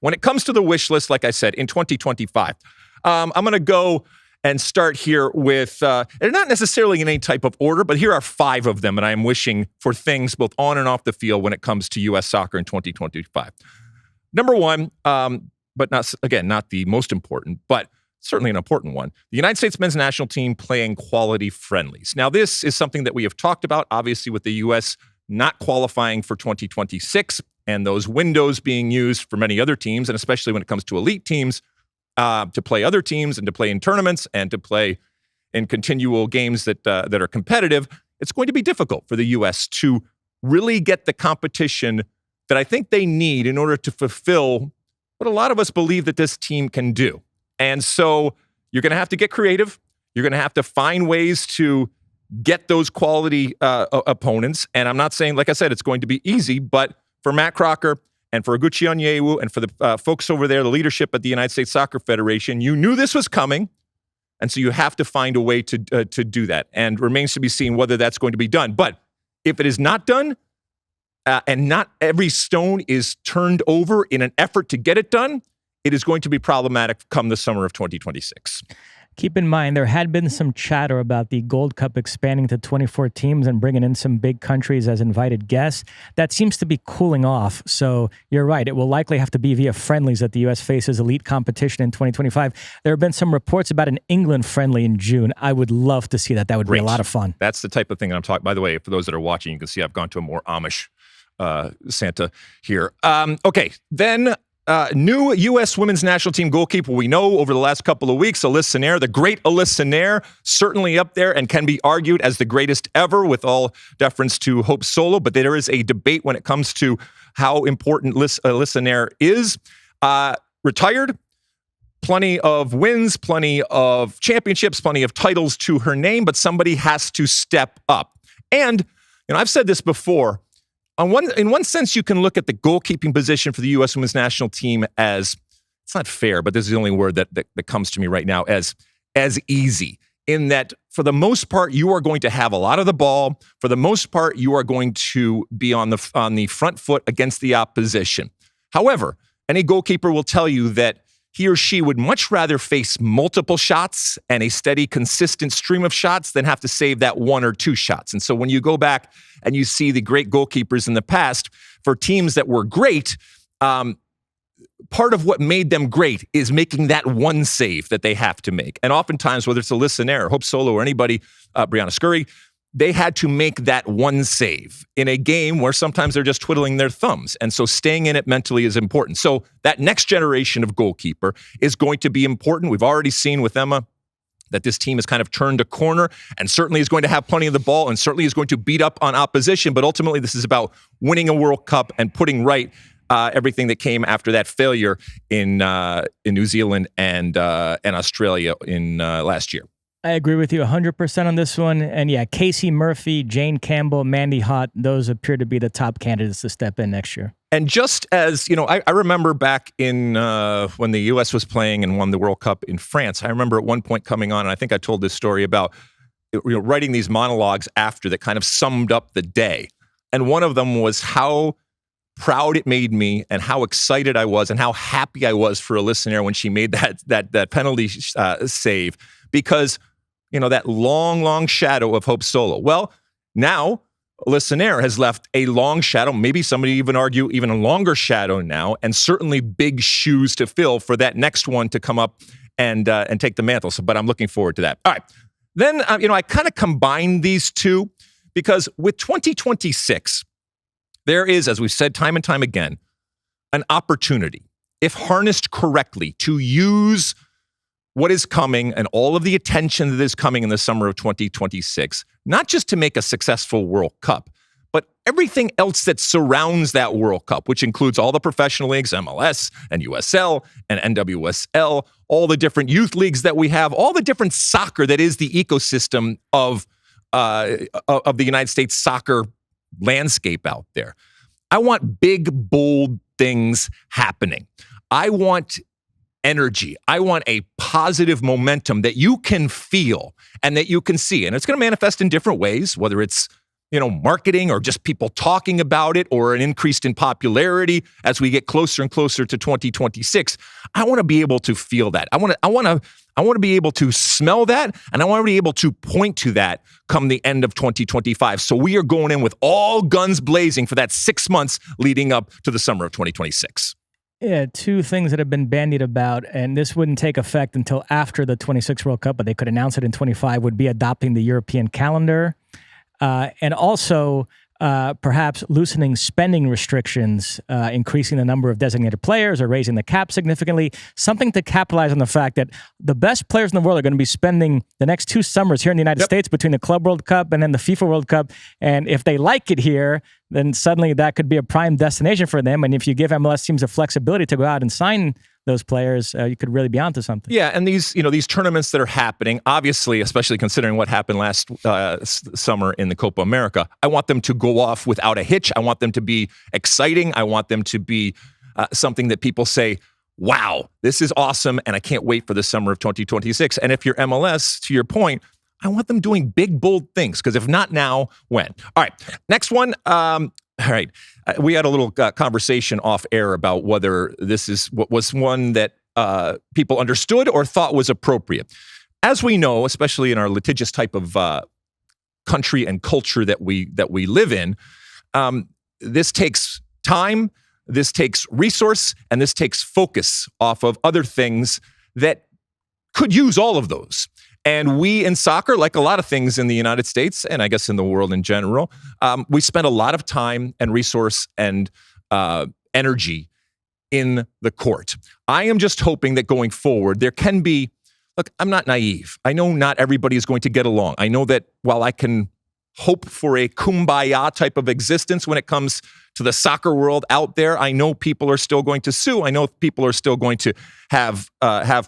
When it comes to the wish list, like I said, in 2025, I'm going to go and start here with, they're not necessarily in any type of order, but here are 5 of them, and I am wishing for things both on and off the field when it comes to U.S. soccer in 2025. Number 1, but not the most important, but certainly an important one, the United States men's national team playing quality friendlies. Now, this is something that we have talked about, obviously, with the U.S. not qualifying for 2026 and those windows being used for many other teams, and especially when it comes to elite teams, to play other teams and to play in tournaments and to play in continual games that are competitive. It's going to be difficult for the U.S. to really get the competition that I think they need in order to fulfill what a lot of us believe that this team can do. And so you're going to have to get creative. You're going to have to find ways to get those quality opponents. And I'm not saying, like I said, it's going to be easy, but for Matt Crocker and for Oguchi Onyewu and for the folks over there, the leadership at the United States Soccer Federation, you knew this was coming. And so you have to find a way to do that. And remains to be seen whether that's going to be done. But if it is not done, and not every stone is turned over in an effort to get it done, it is going to be problematic come the summer of 2026. Keep in mind, there had been some chatter about the Gold Cup expanding to 24 teams and bringing in some big countries as invited guests. That seems to be cooling off. So you're right. It will likely have to be via friendlies that the U.S. faces elite competition in 2025. There have been some reports about an England friendly in June. I would love to see that. That would be a lot of fun. That's the type of thing I'm talking. By the way, for those that are watching, you can see I've gone to a more Amish Santa here. Okay, then new U.S. women's national team goalkeeper we know over the last couple of weeks, Alyssa Nair, the great Alyssa Nair, certainly up there and can be argued as the greatest ever with all deference to Hope Solo, but there is a debate when it comes to how important Alyssa Nair is. Retired, plenty of wins, plenty of championships, plenty of titles to her name, but somebody has to step up. And, I've said this before, in one sense, you can look at the goalkeeping position for the U.S. women's national team as, it's not fair, but this is the only word that comes to me right now, as easy, in that for the most part, you are going to have a lot of the ball. For the most part, you are going to be on the front foot against the opposition. However, any goalkeeper will tell you that he or she would much rather face multiple shots and a steady, consistent stream of shots than have to save that 1 or 2 shots. And so when you go back and you see the great goalkeepers in the past for teams that were great, part of what made them great is making that one save that they have to make. And oftentimes, whether it's Alyssa Nair, Hope Solo, or anybody, Brianna Scurry, they had to make that one save in a game where sometimes they're just twiddling their thumbs. And so staying in it mentally is important. So that next generation of goalkeeper is going to be important. We've already seen with Emma that this team has kind of turned a corner and certainly is going to have plenty of the ball and certainly is going to beat up on opposition. But ultimately, this is about winning a World Cup and putting right everything that came after that failure in New Zealand and Australia in last year. I agree with you 100% on this one. And yeah, Casey Murphy, Jane Campbell, Mandy Hott, those appear to be the top candidates to step in next year. And just as, I remember back in when the U.S. was playing and won the World Cup in France, I remember at one point coming on, and I think I told this story about writing these monologues after that kind of summed up the day. And one of them was how proud it made me and how excited I was and how happy I was for Alyssa Nair when she made that penalty save, because that long shadow of Hope Solo. Well, now Alyssa Nair has left a long shadow, maybe somebody even argue even a longer shadow now, and certainly big shoes to fill for that next one to come up and take the mantle. So, but I'm looking forward to that. All right. Then, I kind of combine these two because with 2026, there is, as we've said time and time again, an opportunity, if harnessed correctly, to use what is coming and all of the attention that is coming in the summer of 2026, not just to make a successful World Cup, but everything else that surrounds that World Cup, which includes all the professional leagues, MLS and USL and NWSL, all the different youth leagues that we have, all the different soccer that is the ecosystem of the United States soccer landscape out there. I want big, bold things happening. I want energy. I want a positive momentum that you can feel and that you can see. And it's going to manifest in different ways, whether it's, marketing or just people talking about it or an increase in popularity as we get closer and closer to 2026. I want to be able to feel that. I want to be able to smell that, and I want to be able to point to that come the end of 2025. So we are going in with all guns blazing for that 6 months leading up to the summer of 2026. Yeah, two things that have been bandied about, and this wouldn't take effect until after the 26 World Cup, but they could announce it in 25, would be adopting the European calendar. And also perhaps loosening spending restrictions, increasing the number of designated players or raising the cap significantly, something to capitalize on the fact that the best players in the world are going to be spending the next 2 summers here in the United States between the Club World Cup and then the FIFA World Cup. And if they like it here, then suddenly that could be a prime destination for them. And if you give MLS teams the flexibility to go out and sign those players, you could really be onto something. Yeah, and these tournaments that are happening, obviously, especially considering what happened last summer in the Copa America, I want them to go off without a hitch. I want them to be exciting. I want them to be something that people say, wow, this is awesome, and I can't wait for the summer of 2026. And if you're MLS, to your point, I want them doing big, bold things, because if not now, when? All right, next one. All right. We had a little conversation off air about whether this is what was one that people understood or thought was appropriate. As we know, especially in our litigious type of country and culture that we live in, this takes time, this takes resource, and this takes focus off of other things that could use all of those. And we in soccer, like a lot of things in the United States, and I guess in the world in general, we spend a lot of time and resource and energy in the court. I am just hoping that going forward, there can be, look, I'm not naive. I know not everybody is going to get along. I know that while I can hope for a kumbaya type of existence when it comes to the soccer world out there, I know people are still going to sue. I know people are still going to have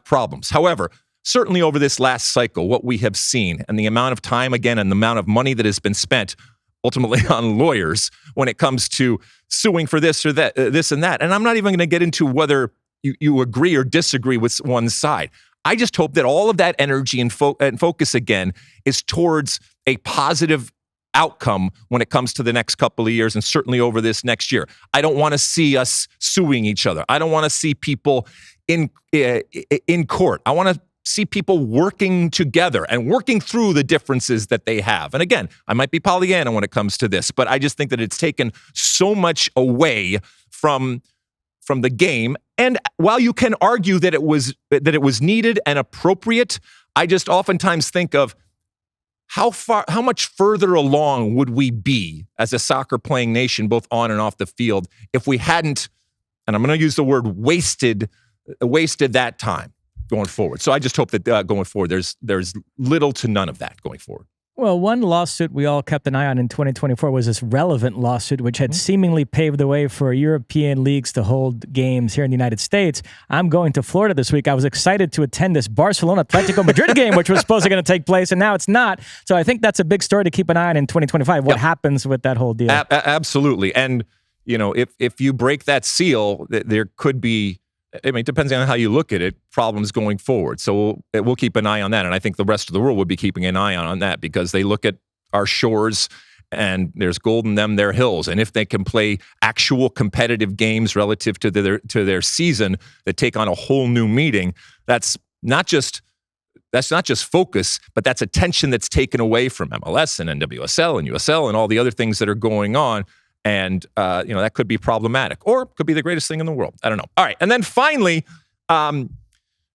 problems. However, certainly over this last cycle, what we have seen and the amount of time, again, and the amount of money that has been spent ultimately on lawyers when it comes to suing for this or that, this and that. And I'm not even going to get into whether you agree or disagree with one side. I just hope that all of that energy and focus, again, is towards a positive outcome when it comes to the next couple of years and certainly over this next year. I don't want to see us suing each other. I don't want to see people in court. I want to see people working together and working through the differences that they have. And again, I might be Pollyanna when it comes to this, but I just think that it's taken so much away from the game. And while you can argue that it was needed and appropriate, I just oftentimes think of how much further along would we be as a soccer playing nation, both on and off the field, if we hadn't, and I'm going to use the word wasted that time going forward. So I just hope that going forward, there's little to none of that going forward. Well, one lawsuit we all kept an eye on in 2024 was this relevant lawsuit, which had seemingly paved the way for European leagues to hold games here in the United States. I'm going to Florida this week. I was excited to attend this Barcelona-Atletico Madrid game, which was supposedly going to take place, and now it's not. So I think that's a big story to keep an eye on in 2025, what happens with that whole deal. Absolutely. And, if you break that seal, there could be, it depends on how you look at it, problems going forward. So we'll keep an eye on that. And I think the rest of the world would be keeping an eye on that because they look at our shores and there's gold in them, their hills. And if they can play actual competitive games relative to their season that take on a whole new meaning, that's not just focus, but that's attention that's taken away from MLS and NWSL and USL and all the other things that are going on. And, that could be problematic or could be the greatest thing in the world. I don't know. All right. And then finally, and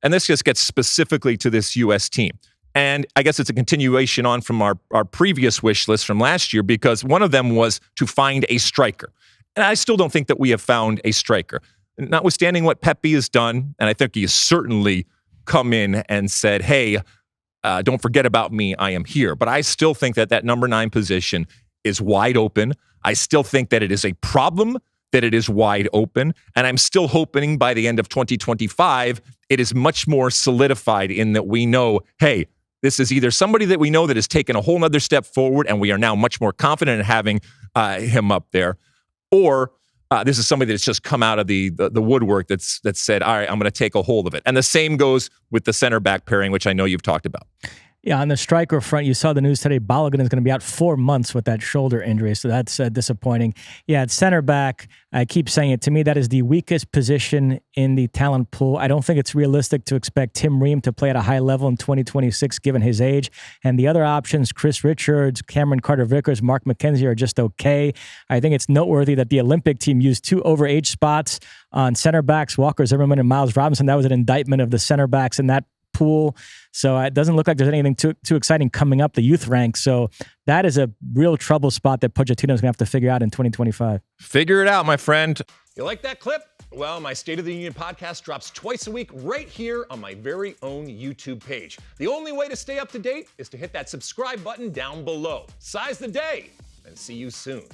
this just gets specifically to this U.S. team. And I guess it's a continuation on from our previous wish list from last year because one of them was to find a striker. And I still don't think that we have found a striker. Notwithstanding what Pepe has done, and I think he has certainly come in and said, hey, don't forget about me. I am here. But I still think that number 9 position is wide open. I still think that it is a problem that it is wide open. And I'm still hoping by the end of 2025, it is much more solidified in that we know, hey, this is either somebody that we know that has taken a whole nother step forward and we are now much more confident in having him up there, or this is somebody that's just come out of the woodwork that said, all right, I'm going to take a hold of it. And the same goes with the center back pairing, which I know you've talked about. Yeah, on the striker front, you saw the news today. Balogun is going to be out 4 months with that shoulder injury, so that's disappointing. Yeah, at center back, I keep saying it. To me, that is the weakest position in the talent pool. I don't think it's realistic to expect Tim Ream to play at a high level in 2026, given his age. And the other options, Chris Richards, Cameron Carter-Vickers, Mark McKenzie, are just okay. I think it's noteworthy that the Olympic team used 2 overage spots on center backs, Walker Zimmerman and Miles Robinson. That was an indictment of the center backs in that pool. So it doesn't look like there's anything too exciting coming up the youth ranks. So that is a real trouble spot that Pochettino is going to have to figure out in 2025. Figure it out, my friend. You like that clip? Well, my State of the Union podcast drops twice a week right here on my very own YouTube page. The only way to stay up to date is to hit that subscribe button down below. Size the day, and see you soon.